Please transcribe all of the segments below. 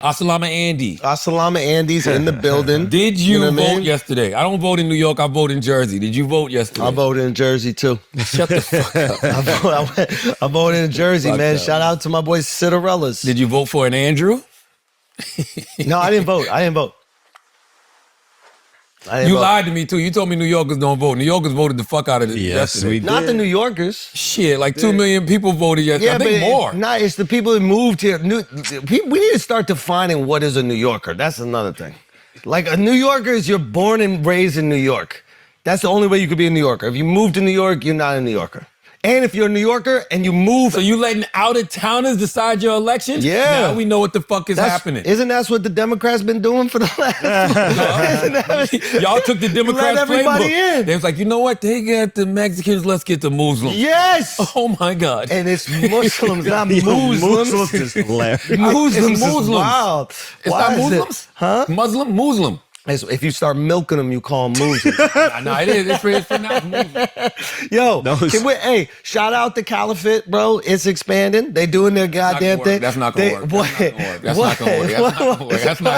Asalama Andy. Asalama Andy's in the building. Did you vote yesterday? I don't vote in New York. I vote in Jersey. Did you vote yesterday? I voted in Jersey too. Shut the fuck up. I voted in Jersey, man. Up. Shout out to my boy Citarellas. Did you vote for an Andrew? No, I didn't vote. You lied to me too. You told me New Yorkers don't vote. New Yorkers voted the fuck out of this yesterday. We did. Not the New Yorkers. Shit, like 2 million people voted yesterday. I think more. It's the people that moved here. We need to start defining what is a New Yorker. That's another thing. Like a New Yorker is you're born and raised in New York. That's the only way you could be a New Yorker. If you move to New York, you're not a New Yorker. And if you're a New Yorker and you move... So you letting out-of-towners decide your elections? Yeah. Now we know what the fuck is happening. Isn't that what the Democrats been doing for the last... Y'all took the Democrats' let everybody playbook. in. They was like, you know what? They got the Mexicans, let's get the Muslims. Yes! Oh my God. And it's Muslims, not Muslims. Muslims is hilarious. Muslims is wild. It's not Muslims? Huh? Muslim. If you start milking them, you call them Muslims. No, it is. It's pronounced Muslim. Yo, hey, shout out to Caliphate, bro. It's expanding. They doing their goddamn thing. That's not gonna work. That's not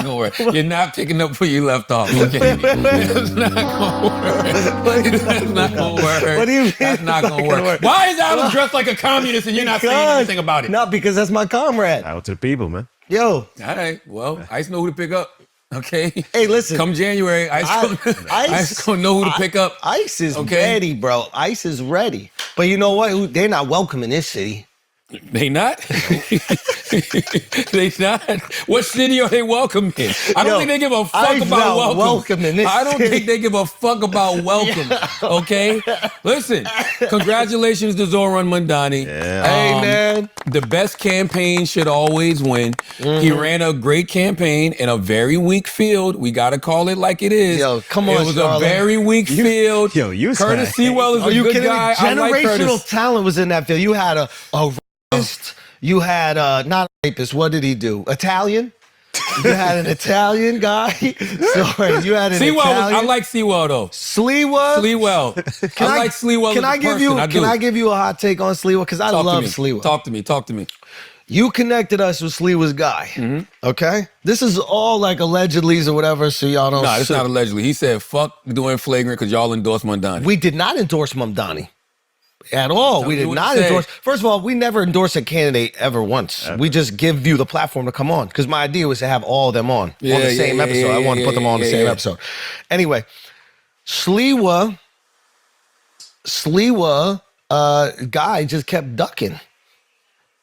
gonna work. You're not picking up where you left off. Okay? That's not gonna work. That's not gonna work. What do you mean? That's not gonna work. Why is Adam dressed like a communist and you're not saying anything about it? Not because that's my comrade. Out to the people, man. Yo. All right. Well, ICE know who to pick up. Okay. Hey, listen. Come January, ICE gonna know who to pick up. ICE is ready, bro. ICE is ready. But you know what? They're not welcome in this city. They not? They not? What city are they welcome in? I don't think they give a fuck about welcome. I don't think they give a fuck about welcome. Okay? Listen, congratulations to Zohran Mamdani. Yeah. Hey, man. The best campaign should always win. Mm-hmm. He ran a great campaign in a very weak field. We got to call it like it is. Yo, come on, It was Charlotte. a very weak field. Yo, you Curtis Sewell is a good guy. Generational talent was in that field. You had a rapist. You had not a rapist. What did he do? Italian? You had an Italian guy. Sorry, you had an Sewell. Italian. I like Sewell though. Sleewell. I like Sleewell. Can I give you a hot take on Sleewell? Because I love Sleewell. Talk to me. You connected us with Sleewell's guy. Mm-hmm. Okay? This is all like allegedly or whatever, so y'all don't. No, it's not allegedly. He said, fuck doing flagrant because y'all endorse Mamdani. We did not endorse Mamdani. At all. We did not endorse. First of all, we never endorse a candidate ever once. Ever. We just give you the platform to come on. Because my idea was to have all of them on the same episode. I want to put them on the same episode. Anyway, Sleewell guy just kept ducking.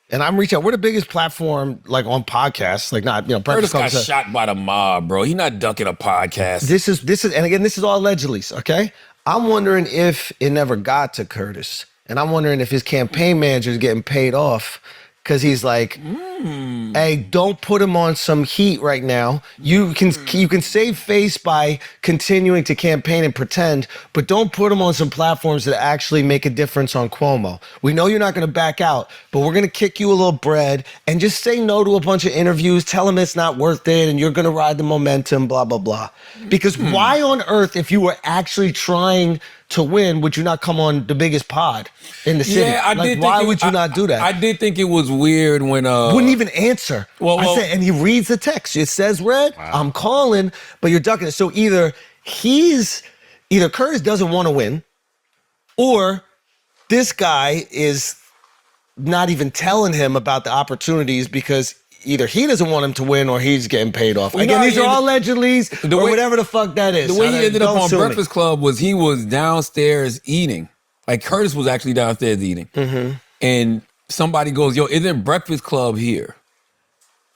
And I'm reaching out. We're the biggest platform, like on podcasts, like not, Curtis got shot by the mob, bro. He not ducking a podcast. This is, and again, this is all allegedly, okay? I'm wondering if it never got to Curtis. And I'm wondering if his campaign manager is getting paid off because he's like, hey, don't put him on some heat right now. You can save face by continuing to campaign and pretend, but don't put him on some platforms that actually make a difference on Cuomo. We know you're not going to back out, but we're going to kick you a little bread and just say no to a bunch of interviews. Tell him it's not worth it and you're going to ride the momentum, blah, blah, blah. Because why on earth, if you were actually trying to win, would you not come on the biggest pod in the city? Yeah, why would you not do that? I did think it was weird when wouldn't even answer. I said, and he reads the text. It says red. Wow. I'm calling, but you're ducking it. So either Curtis doesn't want to win, or this guy is not even telling him about the opportunities because either he doesn't want him to win or he's getting paid off. Again, these are all allegedlys or whatever the fuck that is. The way he ended up on Breakfast Club was he was downstairs eating. Like Curtis was actually downstairs eating. Mm-hmm. And somebody goes, yo, isn't Breakfast Club here?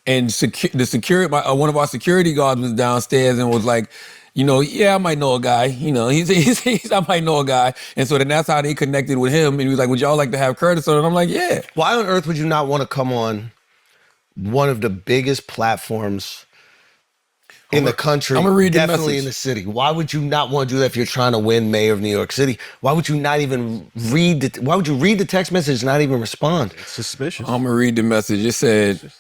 And one of our security guards was downstairs and was like, I might know a guy. I might know a guy. And so then that's how they connected with him. And he was like, would y'all like to have Curtis on? And I'm like, yeah. Why on earth would you not want to come on one of the biggest platforms in the country, I'm gonna read definitely in the city? Why would you not want to do that if you're trying to win mayor of New York City? Why would you not even why would you read the text message and not even respond? It's suspicious. I'm gonna read the message. It said,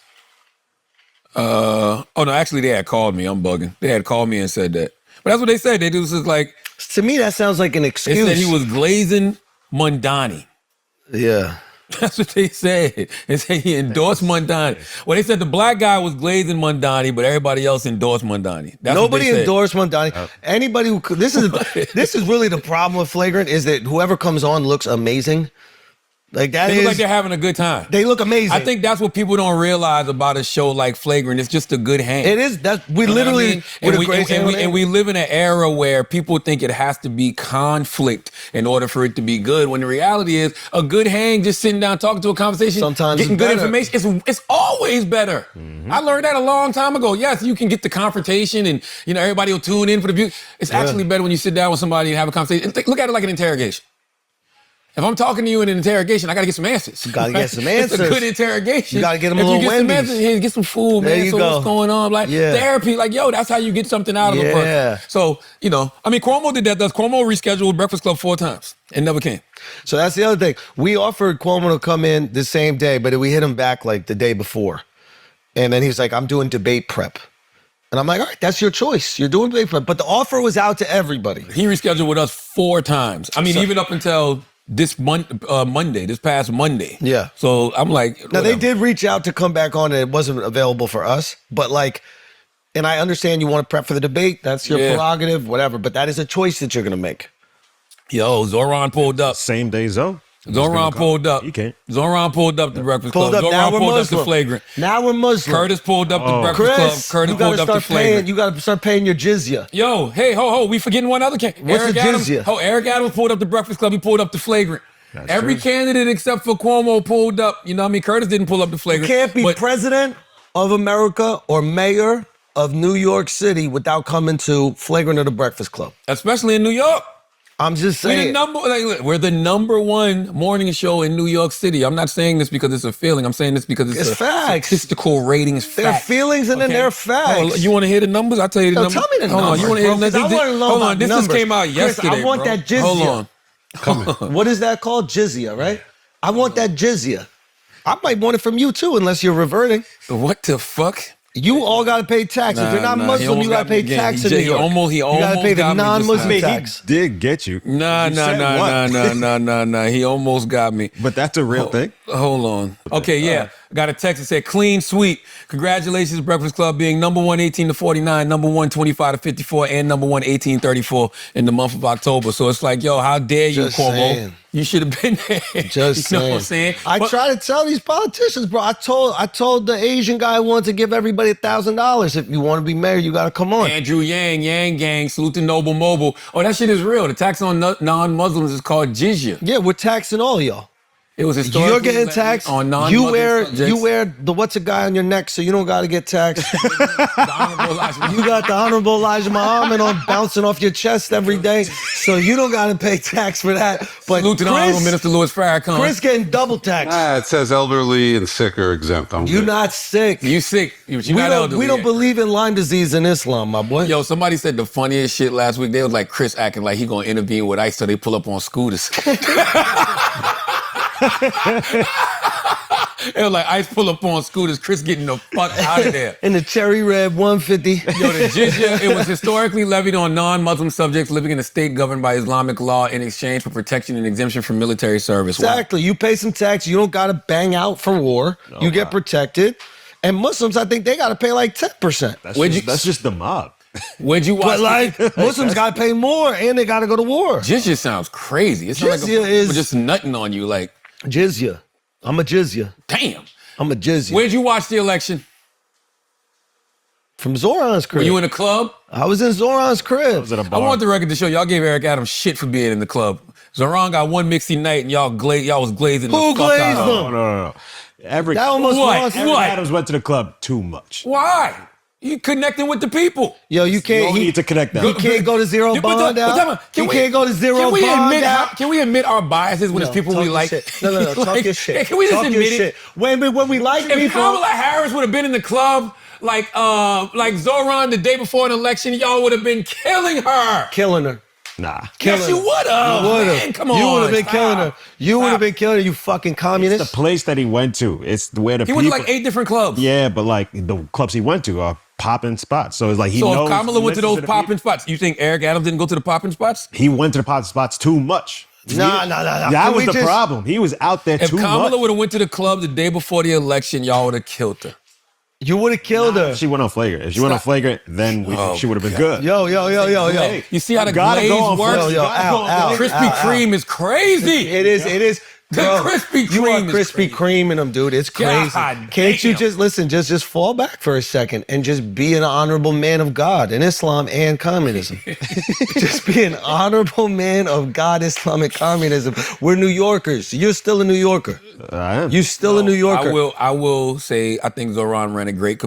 actually they had called me. I'm bugging. They had called me and said that. But that's what they said. They was just like, to me, that sounds like an excuse. They said he was glazing Mamdani. Yeah. That's what they said. They said he endorsed Mamdani. Well, they said the black guy was glazing Mamdani, but everybody else endorsed Mamdani. That's Nobody what they said. endorsed Mamdani. Anybody who this is really the problem with Flagrant is that whoever comes on looks amazing. Like that They is look like they're having a good time. they look amazing. I think that's what people don't realize about a show like Flagrant. It's just a good hang. it is that we You know what I literally mean? with and, a we, great and we live in an era where people think it has to be conflict in order for it to be good. When the reality is, a good hang, just sitting down talking to a conversation, Sometimes getting it's good better. information, it's always better. I learned that a long time ago. Yes, you can get the confrontation, and everybody will tune in for the view. It's actually better when you sit down with somebody and have a conversation. And look at it like an interrogation. If I'm talking to you in an interrogation, I got to get some answers. You gotta get some answers. It's a good interrogation. You gotta get them if a little you get some Wendy's. answers, hey, get some food, There man. you So go. what's going on? Like therapy, like that's how you get something out of a Yeah. person. So Cuomo did that. Cuomo rescheduled Breakfast Club 4 times and never came. So that's the other thing. We offered Cuomo to come in the same day, but we hit him back like the day before. And then he's like, I'm doing debate prep. And I'm like, all right, that's your choice. You're doing debate prep. But the offer was out to everybody. He rescheduled with us 4 times. I mean, even up until this Monday, this past Monday. Yeah. So I'm like, Now, they whatever. did reach out to come back on and it wasn't available for us. But and I understand you want to prep for the debate. That's your prerogative, whatever. But that is a choice that you're going to make. Yo, Zohran pulled up. Same day, Zoe. Zohran pulled up. You can't. Zohran pulled up the Breakfast Club. Pulled up. Now Zohran we're pulled up Muslim. the Flagrant. Now we're Muslim. Curtis pulled up the Breakfast Chris, Club. Curtis you gotta pulled up the start paying. Flagrant. You got to start paying your jizya. Yo, hey, ho, we forgetting one other candidate. What's Eric the Adams. jizya? Eric Adams pulled up the Breakfast Club. He pulled up the Flagrant. Every candidate except for Cuomo pulled up. You know what I mean? Curtis didn't pull up the You Flagrant. can't be but president of America or mayor of New York City without coming to Flagrant or the Breakfast Club. especially in New York. I'm just We're saying. we're the number 1 morning show in New York City. I'm not saying this because it's a feeling. I'm saying this because it's a facts. statistical ratings There are fact. feelings and then there are facts. Oh, you want to hear the numbers? I'll tell you the No, numbers. tell me the Hold on, numbers, you want to hear bro, the 'cause I wanna know Hold about on, this numbers. just came out Chris, yesterday. I want bro. that jizya. Hold on. What is that called? Jizya, right? I want that jizya. I might want it from you too, unless you're reverting. What the fuck? You all got to pay tax. If you're not Nah, he Muslim, almost you got to got pay me again. tax He in New just- he York. almost- he you got to almost pay the got me just non-Muslim now. He tax. did get you. Nah. You said what? He almost got me. But that's a real thing. Hold on. Okay, yeah. I got a text that said, clean sweep. Congratulations, Breakfast Club being number 1 18 to 49, number 1 25 to 54, and number 1 18 34 in the month of October. So it's like, yo, how dare you, Just Cuomo? saying. You should have been there. Just you know what I'm saying? I But- try to tell these politicians, bro. I told the Asian guy I wanted to give everybody $1,000. If you want to be mayor, you got to come on. Andrew Yang Gang, salute to Noble Mobile. Oh, that shit is real. The tax on non-Muslims is called jizya. Yeah, we're taxing all y'all. It was historically You're getting taxed. on non-Muslim subjects. You wear the what's a guy on your neck, so you don't got to get taxed. The Honorable Elijah You got the Honorable Elijah Muhammad on bouncing off your chest every day, so you don't got to pay tax for that. But Salute to the Honorable Minister Louis Farrakhan. Chris getting double taxed. It says elderly and sick are exempt. You're not sick. You sick. You're we not don't, elderly we don't yet. believe in Lyme disease in Islam, my boy. Yo, somebody said the funniest shit last week. They was like Chris acting like he gonna intervene with ICE so they pull up on scooters. It was like ICE pull up on scooters. Chris getting the fuck out of there. In the cherry red 150. Yo, the jizya, it was historically levied on non-Muslim subjects living in a state governed by Islamic law in exchange for protection and exemption from military service. Wow. Exactly. You pay some tax. You don't got to bang out for war. You get protected. And Muslims, I think they got to pay like 10%. That's just the mob. Where'd you watch? But like Muslims got to pay more and they got to go to war. Jizya sounds crazy. It's not like Jizya is- just nutting on you. Like, Jizya. I'm a jizya. damn. I'm a jizya. Where'd you watch the election? From Zoran's crib. Were you in a club? I was in Zoran's crib. Was it a I bar? want the record to show y'all gave Eric Adams shit for being in the club. Zoran got one mixy night and y'all was glazing Who the fuck glazed out of them? him. No. Every That almost What? lost. Every What? Adams went to the club too much. Why? You connecting with the people. Yo, you You can't. don't need to connect that. He can't go to zero Yeah, but bond but out. He can't go to zero can we bond admit out. Can we admit our biases when it's people talk we your like? shit. No. Talk Like, your shit. Can we just talk admit your it? shit. When we like If people. Kamala Harris would have been in the club like Zoran the day before an election, y'all would have been killing her. Killing her. Nah. Yes, you would have. You would Man, have. come on. You would have been stop. killing her. You would have Stop. been killing her, you fucking The communist. place that he went to, it's where the He people. went to like 8 different clubs. Yeah, but like the clubs he went to are popping spots. So it's like he So knows. if Kamala went to listens those the popping people. spots, you think Eric Adams didn't go to the popping spots? He went to the popping spots too much. Nah. That was the problem. He was out there If too Kamala much. would have went to the club the day before the election, y'all would have killed her. You would have killed her. She went on flagrant. If she went on flagrant, then she would have been good. Yo. You see how the Gotta glaze go on works? first. Yo, Al. Krispy Kreme is crazy. It is. The Bro, Krispy you are Kreme is Krispy crazy. Kreaming them, dude. It's crazy. God Can't you damn. just listen? Just fall back for a second and just be an honorable man of God in Islam and communism. Just be an honorable man of God, Islam, and communism. We're New Yorkers. You're still a New Yorker. I am. You're still a New Yorker. I will say I think Zohran ran a great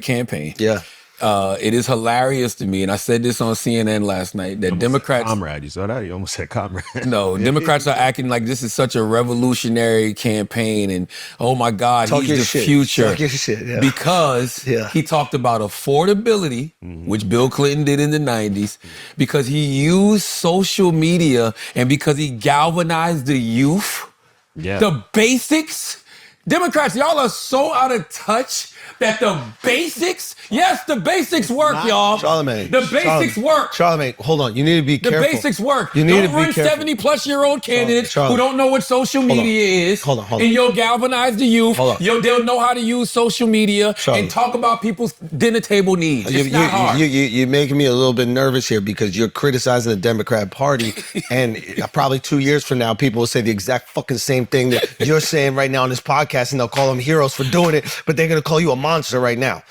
campaign. Yeah. It is hilarious to me, and I said this on CNN last night, that Democrats... Comrade, you saw that? You almost said comrade. No, Democrats are acting like this is such a revolutionary campaign, and oh my God, Talk he's your the shit. future. Talk your shit, yeah. Because he talked about affordability, which Bill Clinton did in the 90s, because he used social media, and because he galvanized the youth, the basics. Democrats, y'all are so out of touch that the basics, yes, the basics work, y'all. Charlamagne. The basics work. Charlamagne, hold on. You need to be careful. The basics work. You need don't to be run careful. 70-plus-year-old candidates Charlie. who don't know what social media is. Hold on. And you'll galvanize the youth. Hold on. They'll know how to use social media Charlie. and talk about people's dinner table needs. It's not hard. You're making me a little bit nervous here because you're criticizing the Democrat Party, and probably 2 years from now, people will say the exact fucking same thing that you're saying right now on this podcast, and they'll call them heroes for doing it, but they're gonna call you a monster right now.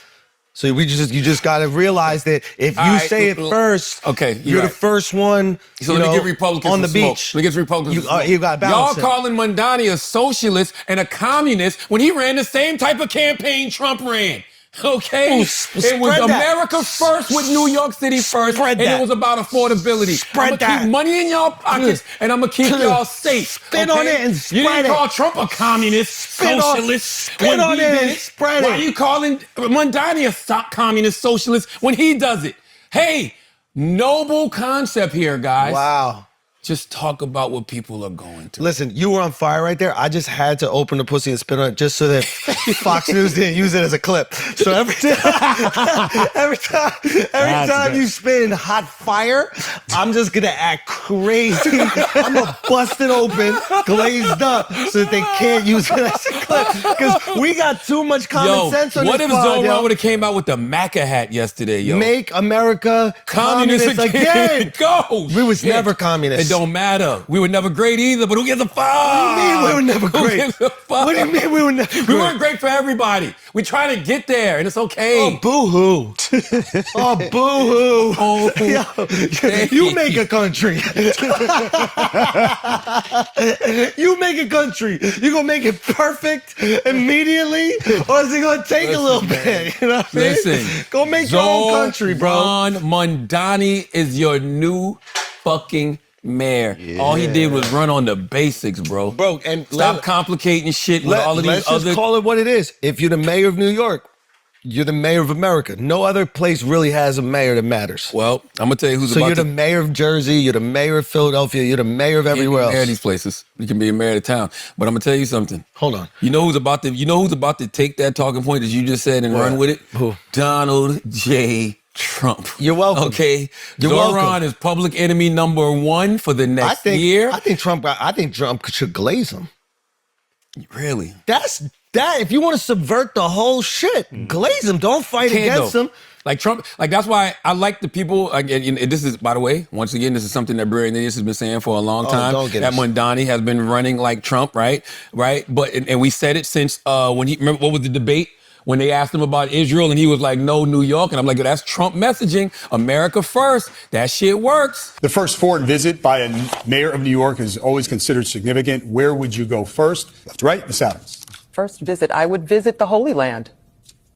So you just got to realize that if you say it first, you're the first one. So let me give Republicans on the some smoke. beach. Let me give Republicans some smoke. You got to balance Y'all calling Mamdani a socialist and a communist when he ran the same type of campaign Trump ran. Okay? It was America first with New York City first, and it was about affordability. I'm going to keep money in y'all pockets, and I'm going to keep y'all safe. Spit on it and spread it. You didn't call Trump a communist, socialist. Spit on it and spread it. Why are you calling Mamdani a communist, socialist when he does it? Hey, noble concept here, guys. Wow. Just talk about what people are going through. Listen, you were on fire right there. I just had to open the pussy and spit on it just so that Fox News didn't use it as a clip. So every time you spit in hot fire, I'm just gonna act crazy. I'm gonna bust it open, glazed up, so that they can't use it as a clip. Because we got too much common sense on this What if Zohran would have came out with the MACA hat yesterday, yo? Make America communist again. Go. We was never communist. It don't matter. We were never great either, but who gives a fuck? What do you mean we were never great? Who gives a fuck? What do you mean we were never great? We weren't great for everybody. We try to get there, and it's okay. Oh, boo-hoo. Oh, boo-hoo. Oh, you make a country. You make a country. You gonna make it perfect immediately, or is it gonna take a little bit? You know what I mean? Listen. Go make your own country, bro. Zohran Mamdani is your new fucking mayor. Yeah. All he did was run on the basics, bro. Bro, and stop complicating shit with all of these other... Let's just call it what it is. If you're the mayor of New York, you're the mayor of America. No other place really has a mayor that matters. Well, I'm going to tell you who's so you're the mayor of Jersey, you're the mayor of Philadelphia, you're the mayor of everywhere else. Mayor of these places. You can be a mayor of the town. But I'm going to tell you something. Hold on. You know who's about to take that talking point that you just said and run with it? Who? Donald J. Trump. You're welcome. Okay. You're Zohran welcome. is public enemy number 1 for the next year. I think Trump should glaze him. Really? That's that. If you want to subvert the whole shit, glaze him. Don't fight against him. Like Trump, like that's why I like the people. And this is, by the way, once again, this is something that Brilliant Idiots has been saying for a long time. That Mamdani has been running like Trump, right? But and we said it since when he remember what was the debate when they asked him about Israel and he was like, no, New York. And I'm like, that's Trump messaging. America first. That shit works. The first foreign visit by a mayor of New York is always considered significant. Where would you go first? Left, right, Ms. Adams. First visit, I would visit the Holy Land.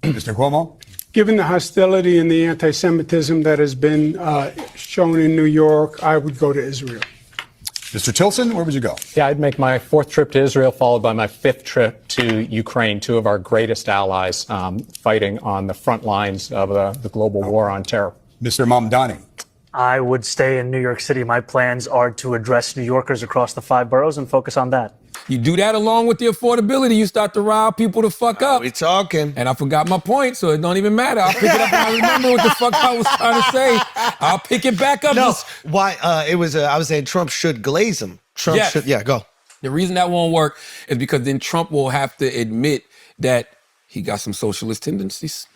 Mr. Cuomo? Given the hostility and the anti-Semitism that has been shown in New York, I would go to Israel. Mr. Tilson, where would you go? Yeah, I'd make my 4th trip to Israel, followed by my 5th trip to Ukraine, 2 of our greatest allies fighting on the front lines of the global war on terror. Mr. Mamdani. I would stay in New York City. My plans are to address New Yorkers across the 5 boroughs and focus on that. You do that along with the affordability, you start to rile people to fuck up. We talking. And I forgot my point, so it don't even matter. I'll pick it up and I remember what the fuck I was trying to say. I'll pick it back up. No, why? I was saying Trump should glaze him. Trump Yes. should, go. The reason that won't work is because then Trump will have to admit that he got some socialist tendencies.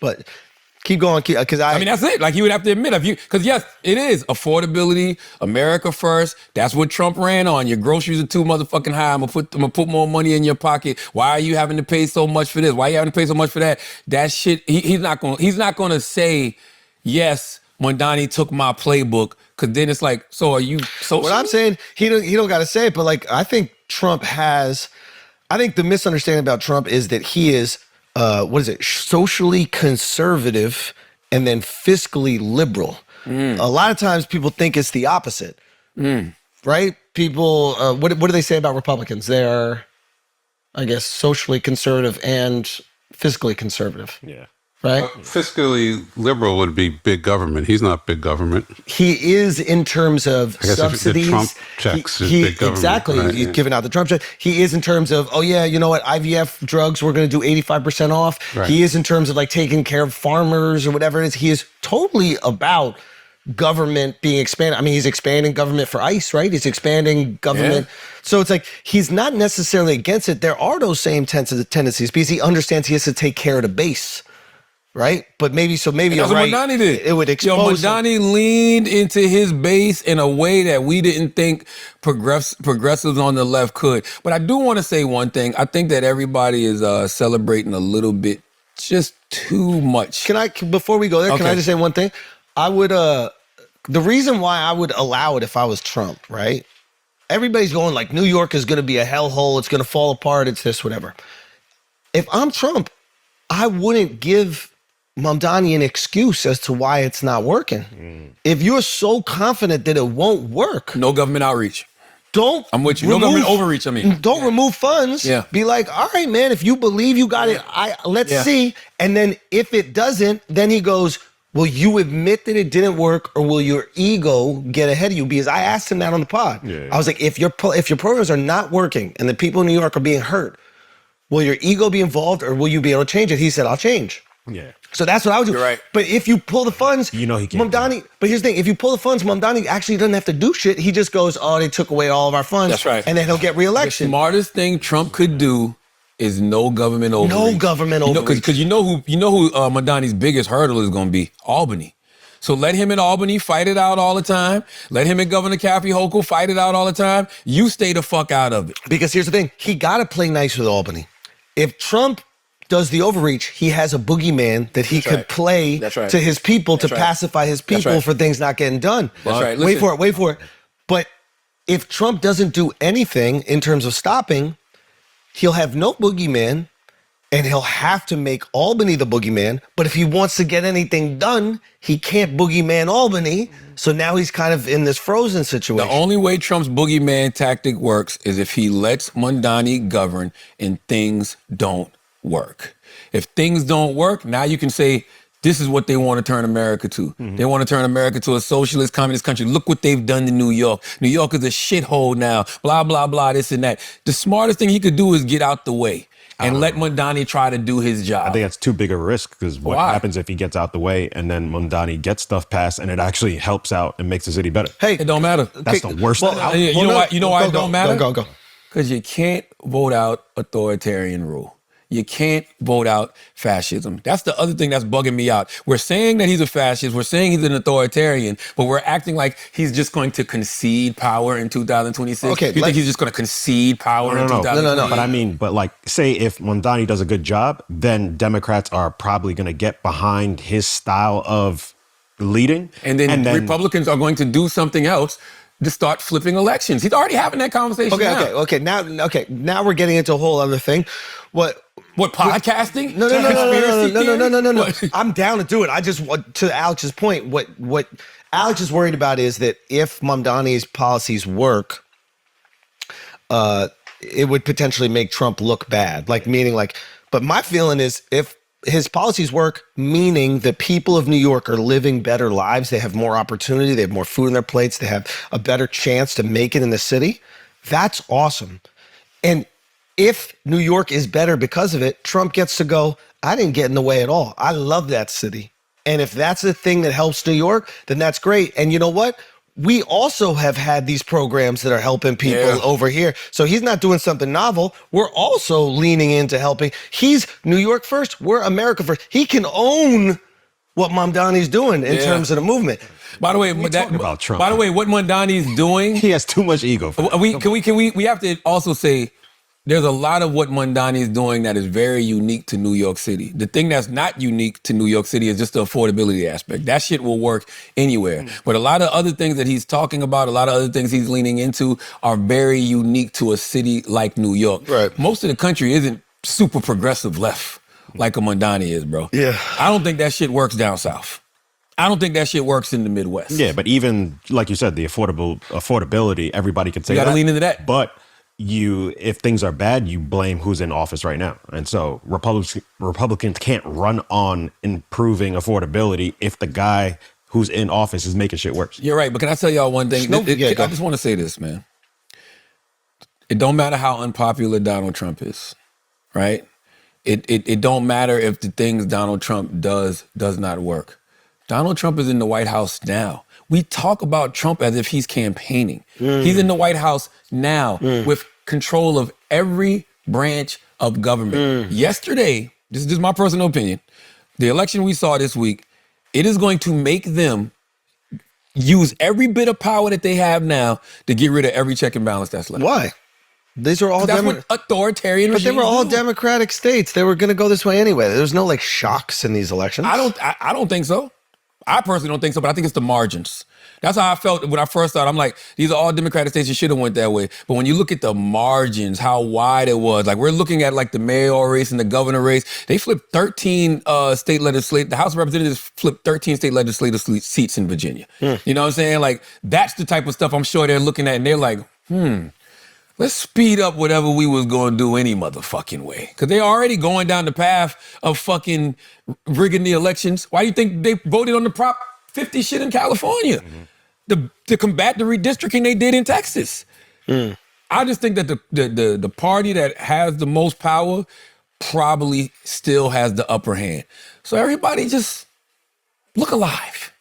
But keep going, because I mean, that's it. Like, he would have to admit, because yes, it is affordability, America first. That's what Trump ran on. Your groceries are too motherfucking high. I'm gonna put more money in your pocket. Why are you having to pay so much for this? Why are you having to pay so much for that? That shit. He's not gonna say, yes, Mamdani took my playbook. Because then it's like, so are you socialist? What I'm saying, he don't got to say it, but like, I think the misunderstanding about Trump is that he is, socially conservative and then fiscally liberal. A lot of times people think it's the opposite, right? People, what do they say about Republicans? They're, I guess, socially conservative and fiscally conservative. Yeah. Right? Fiscally liberal would be big government. He's not big government. He is in terms of I guess subsidies. If the Trump checks is big government. Exactly. Right, He's giving out the Trump check. He is in terms of, oh yeah, you know what, IVF drugs, we're going to do 85% off. Right. He is in terms of like taking care of farmers or whatever it is. He is totally about government being expanded. I mean, he's expanding government for ICE, right? He's expanding government. Yeah. So it's like, he's not necessarily against it. There are those same tendencies because he understands he has to take care of the base. Right? But maybe you're right. That's what Mamdani did. It would expose Mamdani leaned into his base in a way that we didn't think progressives on the left could. But I do want to say one thing. I think that everybody is celebrating a little bit, just too much. Before we go there, Okay. Can I just say one thing? I would, the reason why I would allow it if I was Trump, right? Everybody's going like, New York is going to be a hellhole. It's going to fall apart. It's this, whatever. If I'm Trump, I wouldn't give Mamdani an excuse as to why it's not working. If you're so confident that it won't work, no government outreach. I'm with you. No government overreach, I mean. Don't remove funds. Yeah. Be like, all right, man, if you believe you got it, let's see. And then if it doesn't, then he goes, will you admit that it didn't work or will your ego get ahead of you? Because I asked him that on the pod. Yeah. I was like, if your programs are not working and the people in New York are being hurt, will your ego be involved or will you be able to change it? He said, I'll change. Yeah. So that's what I would do. You're right. But if you pull the funds, he can't. Mamdani, but here's the thing, if you pull the funds, Mamdani actually doesn't have to do shit. He just goes, oh, they took away all of our funds. That's right. And then he'll get reelection. The smartest thing Trump could do is no government overreach. No government overreach. Because you know who Mamdani's biggest hurdle is going to be? Albany. So let him in Albany fight it out all the time. Let him and Governor Kathy Hochul fight it out all the time. You stay the fuck out of it. Because here's the thing, he got to play nice with Albany. If Trump does the overreach, he has a boogeyman that he could play to his people to pacify his people for things not getting done. That's right. Wait for it. But if Trump doesn't do anything in terms of stopping, he'll have no boogeyman and he'll have to make Albany the boogeyman. But if he wants to get anything done, he can't boogeyman Albany. So now he's kind of in this frozen situation. The only way Trump's boogeyman tactic works is if he lets Mamdani govern and things don't work. If things don't work, now you can say, this is what they want to turn America to. They want to turn America to a socialist, communist country. Look what they've done to New York. New York is a shithole now, blah, blah, blah, this and that. The smartest thing he could do is get out the way and let Mamdani try to do his job. I think that's too big a risk because what happens if he gets out the way and then Mamdani gets stuff passed and it actually helps out and makes the city better? Hey, it don't matter. That's the worst thing. You know why it don't matter? Go. Because you can't vote out authoritarian rule. You can't vote out fascism. That's the other thing that's bugging me out. We're saying that he's a fascist. We're saying he's an authoritarian, but we're acting like he's just going to concede power in 2026. Okay, you think he's just going to concede power in 2026? No. But I mean, like, say if Mamdani does a good job, then Democrats are probably going to get behind his style of leading. And then Republicans are going to do something else to start flipping elections. He's already having that conversation now. Now we're getting into a whole other thing. What, podcasting? No. I'm down to do it. I just want, to Alex's point, what Alex is worried about is that if Mamdani's policies work, it would potentially make Trump look bad. But my feeling is if his policies work, meaning the people of New York are living better lives, they have more opportunity, they have more food on their plates, they have a better chance to make it in the city, that's awesome. And if New York is better because of it, Trump gets to go, I didn't get in the way at all. I love that city. And if that's the thing that helps New York, then that's great. And you know what? we also have had these programs that are helping people over here. So he's not doing something novel. We're also leaning into helping. He's New York first. We're America first. He can own what Mamdani's doing in terms of the movement. By the way, about Trump. By the way, what Mamdani's doing, He has too much ego. For we have to also say there's a lot of what Mamdani is doing that is very unique to New York City. The thing that's not unique to New York City is just the affordability aspect. That shit will work anywhere. But a lot of other things that he's talking about, a lot of other things he's leaning into are very unique to a city like New York. Right. Most of the country isn't super progressive left like a Mamdani is, bro. Yeah. I don't think that shit works down south. I don't think that shit works in the Midwest. Yeah, but even like you said, the affordability, everybody can say You that. gotta lean into that. But if things are bad, you blame who's in office right now. And so Republicans can't run on improving affordability if the guy who's in office is making shit worse. You're right, but can I tell y'all one thing? I just want to say this, man. It don't matter how unpopular Donald Trump is, right? It don't matter if the things Donald Trump does not work. Donald Trump is in the White House now. We talk about Trump as if he's campaigning. He's in the White House now with control of every branch of government. Yesterday, this is just my personal opinion, the election we saw this week, it is going to make them use every bit of power that they have now to get rid of every check and balance that's left. Why? These are all That's what authoritarian But they regimes were all do. Democratic states. They were going to go this way anyway. There's no like shocks in these elections. I don't think so. I personally don't think so, but I think it's the margins. That's how I felt when I first started. I'm like, these are all Democratic states that should have went that way. But when you look at the margins, how wide it was, like we're looking at like the mayoral race and the governor race, they flipped 13 state legislators. The House of Representatives flipped 13 state legislative seats in Virginia. You know what I'm saying? Like that's the type of stuff I'm sure they're looking at and they're like, let's speed up whatever we was going to do any motherfucking way. Because they're already going down the path of fucking rigging the elections. Why do you think they voted on the Prop 50 shit in California? To combat the redistricting they did in Texas. I just think that the party that has the most power probably still has the upper hand. So everybody just look alive.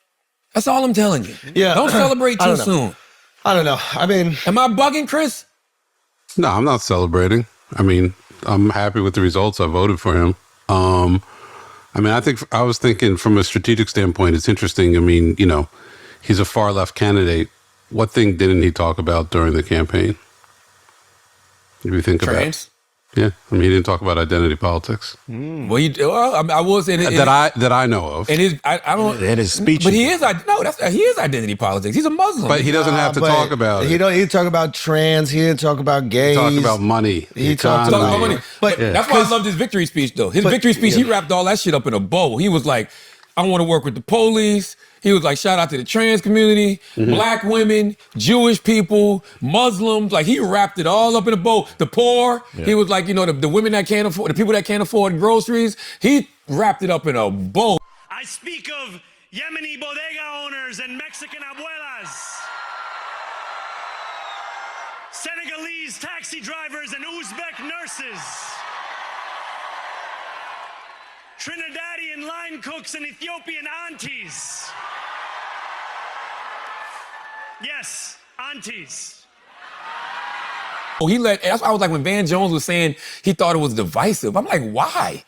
That's all I'm telling you. Yeah. Don't celebrate too soon. I don't know. I mean, am I bugging, Chris? No, I'm not celebrating. I mean, I'm happy with the results. I voted for him. I mean, I was thinking from a strategic standpoint, it's interesting. I mean, you know, he's a far left candidate. What thing didn't he talk about during the campaign? If you think about it. Yeah, I mean, he didn't talk about identity politics. Well, I will say that I know of. And I don't. And his speech. But he is identity politics. He's a Muslim. But he doesn't have to talk about it. He didn't talk about trans. He didn't talk about gays. He talked about money. He talked about money. But that's why I loved his victory speech, though. His victory speech, he wrapped all that shit up in a bow. He was like, I want to work with the police. He was like, shout out to the trans community, black women, Jewish people, Muslims. Like he wrapped it all up in a bow. The poor. He was like, you know, the women that can't afford, the people that can't afford groceries. He wrapped it up in a bow. I speak of Yemeni bodega owners and Mexican abuelas, Senegalese taxi drivers and Uzbek nurses, Trinidadian line cooks and Ethiopian aunties. Yes, aunties. Oh, that's why I was like, when Van Jones was saying he thought it was divisive, I'm like, why?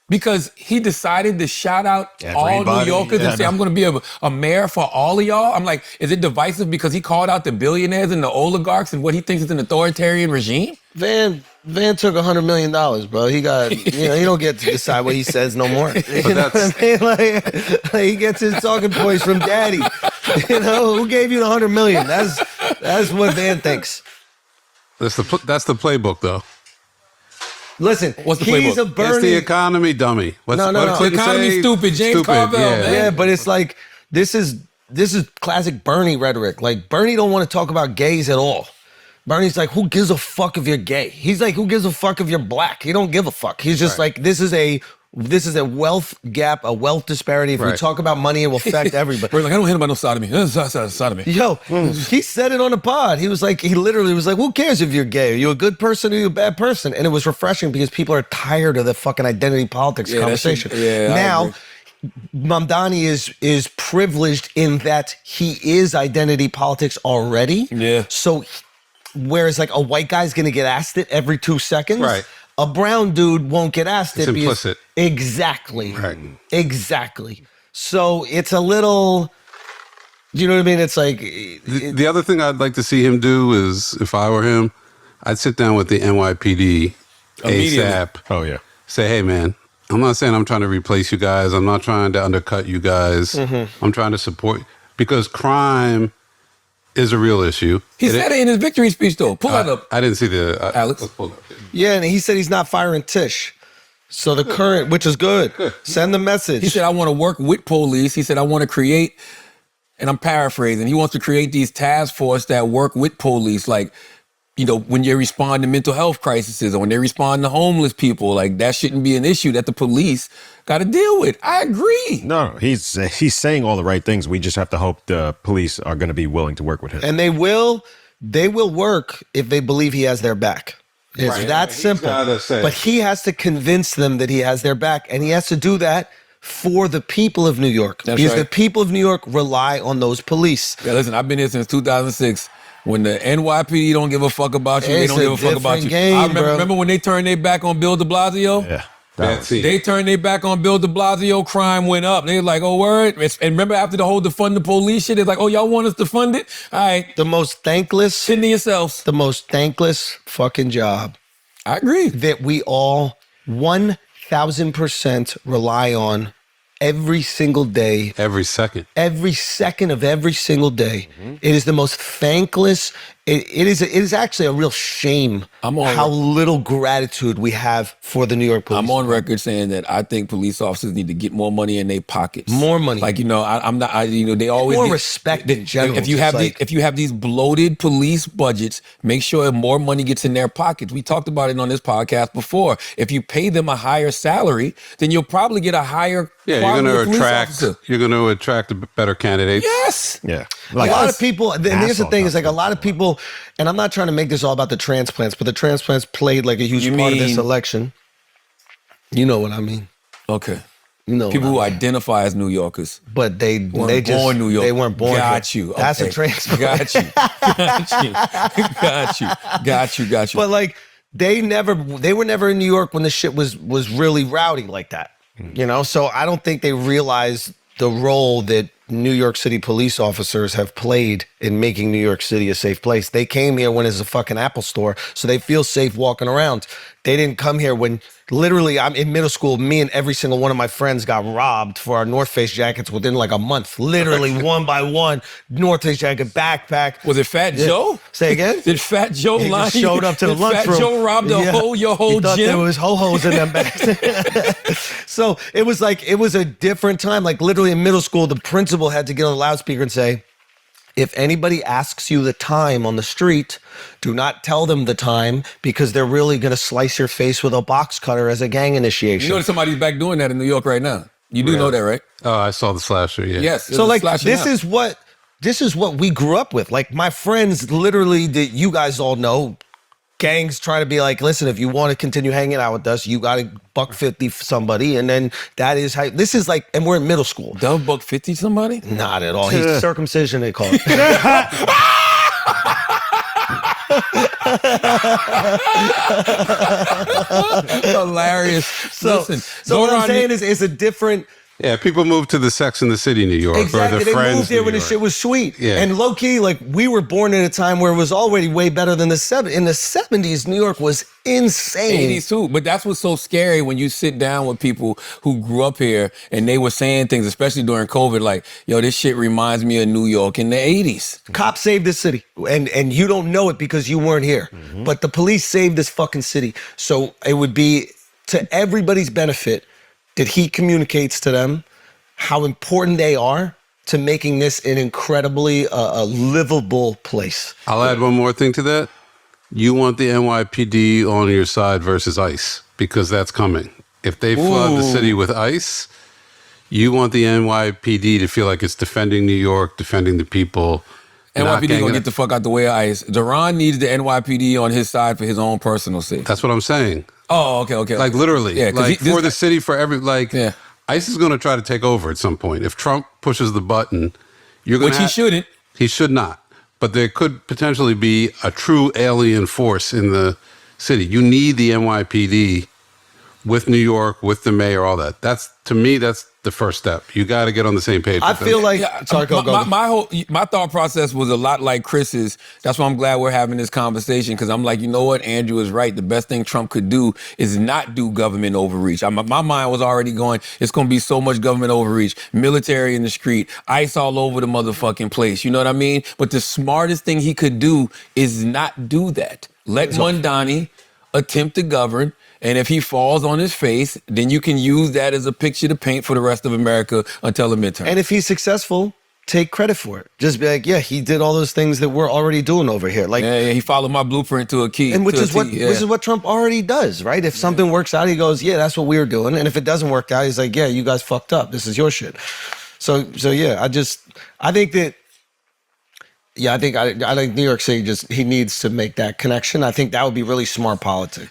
Because he decided to shout out all New Yorkers and say, I'm going to be a mayor for all of y'all. I'm like, is it divisive because he called out the billionaires and the oligarchs and what he thinks is an authoritarian regime? Van took $100 million, bro. He got, you know, he don't get to decide what he says no more. You know what I mean? Like, he gets his talking points from daddy. You know, who gave you the $100 million? That's what Van thinks. That's the playbook, though. Listen, what's the he's playbook? a Bernie. It's the economy, dummy. No. The economy's stupid. James Carville, man. Yeah, but it's like, this is classic Bernie rhetoric. Like, Bernie don't want to talk about gays at all. Bernie's like, who gives a fuck if you're gay? He's like, who gives a fuck if you're black? He don't give a fuck. He's just like, this is a wealth gap, a wealth disparity. If we talk about money, it will affect everybody. We're like, I don't hate about no sodomy. Sodomy. Yo, he said it on the pod. He literally was like, who cares if you're gay? Are you a good person or are you a bad person? And it was refreshing because people are tired of the fucking identity politics conversation. I now, agree. Mamdani is privileged in that he is identity politics already. Yeah. So whereas like a white guy's gonna get asked it every 2 seconds, Right. a brown dude won't get asked It's it. because- implicit. Exactly. Right. Exactly. So it's a little, you know what I mean? It's like The other thing I'd like to see him do is, if I were him, I'd sit down with the NYPD Immediately. ASAP. Oh, yeah. Say, hey, man, I'm not saying I'm trying to replace you guys. I'm not trying to undercut you guys. I'm trying to support, because crime is a real issue. He said it in his victory speech, though. Pull that up. I didn't see the Alex. let's pull it up. yeah, and he said he's not firing Tish. So the current, which is good. Send the message. He said, I want to work with police. He said, I want to create, and I'm paraphrasing, he wants to create these task force that work with police, like, you know, when they respond to mental health crises or when they respond to homeless people, like that shouldn't be an issue that the police got to deal with. I agree. No, he's saying all the right things. We just have to hope the police are going to be willing to work with him. And they will work if they believe he has their back. It's Right. that He's simple. gotta say- But he has to convince them that he has their back, and he has to do that for the people of New York. That's because right. the people of New York rely on those police. Yeah, listen, I've been here since 2006. When the NYPD don't give a fuck about you, they It's don't give a a fuck about different you. game, I bro. remember when they turned their back on Bill de Blasio? Yeah. Bad scene. They turned their back on Bill de Blasio, crime went up. They were like, oh, word. And remember after the whole defund the police shit, they're like, oh, y'all want us to fund it? All right, The most thankless, send to yourselves. the most thankless fucking job I agree. that we all 1,000% rely on every single day. Every second. Every second of every single day. It is the most thankless. It is actually a real shame I'm on how it. little gratitude we have for the New York police. I'm on record saying that I think police officers need to get more money in their pockets. More money. Like, you know, I'm not, you know, they always More get- respect in general. If you Just have like- if you have these bloated police budgets, make sure more money gets in their pockets. We talked about it on this podcast before. If you pay them a higher salary, then you'll probably get a higher Yeah, quality you're police going to officer. attract better candidates. Yes. Yeah. a lot of people, and here's the Nassau thing, is like a does lot of people, and I'm not trying to make this all about the transplants, but the transplants played like a huge You part of this mean- election. You know what I mean. Okay. You know People who what I mean. identify as New Yorkers. But they Weren't just born New York. they weren't born. Got here. you. That's Okay. a transplant. Got you. Got you. But like they were never in New York when the shit was really rowdy like that. You know, so I don't think they realize the role that New York City police officers have played in making New York City a safe place. They came here when it's a fucking Apple store, so they feel safe walking around. They didn't come here when literally I'm in middle school, me and every single one of my friends got robbed for our North Face jackets within like a month. Literally one by one, North Face jacket, backpack. Was it Fat Yeah. Joe? Say again? Did Fat Joe He lie? just showed up to the Did lunchroom. Fat Joe robbed your whole He thought gym? there was ho-hos in them bags. So it was a different time. Like literally in middle school, the principal had to get on the loudspeaker and say, if anybody asks you the time on the street, do not tell them the time because they're really going to slice your face with a box cutter as a gang initiation. You know that somebody's back doing that in New York right now. You do know that, right? Oh, I saw the slasher, yeah. Yes. So like slashing this out. is what we grew up with. Like my friends literally that you guys all know, gangs try to be like, listen, if you want to continue hanging out with us, you got to $150 somebody. And then that is how this is like, and we're in middle school. Dove $150 somebody? Not at all. He's circumcision, they call it. Hilarious. So Listen, what I'm Zohran- saying is it's a different. Yeah, people moved to the Sex in the City, New York, or Exactly. their They friends. moved there New when the York. shit was sweet. Yeah. And low key, like we were born in a time where it was already way better than the 70s. In the 70s, New York was insane. 80s too. But that's what's so scary when you sit down with people who grew up here and they were saying things, especially during COVID, like, yo, this shit reminds me of New York in the 80s. Cops saved this city, and you don't know it because you weren't here. But the police saved this fucking city. So it would be to everybody's benefit that he communicates to them how important they are to making this an incredibly livable place. I'll add one more thing to that. You want the NYPD on your side versus ICE, because that's coming. If they flood the city with ICE, you want the NYPD to feel like it's defending New York, defending the people. not NYPD ganging gonna up. get the fuck out the way of ICE. Zohran needs the NYPD on his side for his own personal sake. That's what I'm saying. Oh, okay. Like literally, Yeah, 'cause like for the city, for every, like, Yeah. ICE is going to try to take over at some point. If Trump pushes the button, you're going Which he shouldn't. He should not. But there could potentially be a true alien force in the city. You need the NYPD with New York, with the mayor, all that. That's, to me, that's the first step. You got to get on the same page. I feel like, sorry, go. My thought process was a lot like Chris's. That's why I'm glad we're having this conversation, because I'm like, you know what? Andrew is right. The best thing Trump could do is not do government overreach. My mind was already going, it's going to be so much government overreach, military in the street, ICE all over the motherfucking place. You know what I mean? But the smartest thing he could do is not do that. Let Mamdani attempt to govern. And if he falls on his face, then you can use that as a picture to paint for the rest of America until the midterm. And if he's successful, take credit for it. Just be like, yeah, he did all those things that we're already doing over here. Like, yeah, he followed my blueprint to a key. And which is what Trump already does, right? If something works out, he goes, yeah, that's what we were doing. And if it doesn't work out, he's like, yeah, you guys fucked up. This is your shit. So yeah, I think New York City he needs to make that connection. I think that would be really smart politics.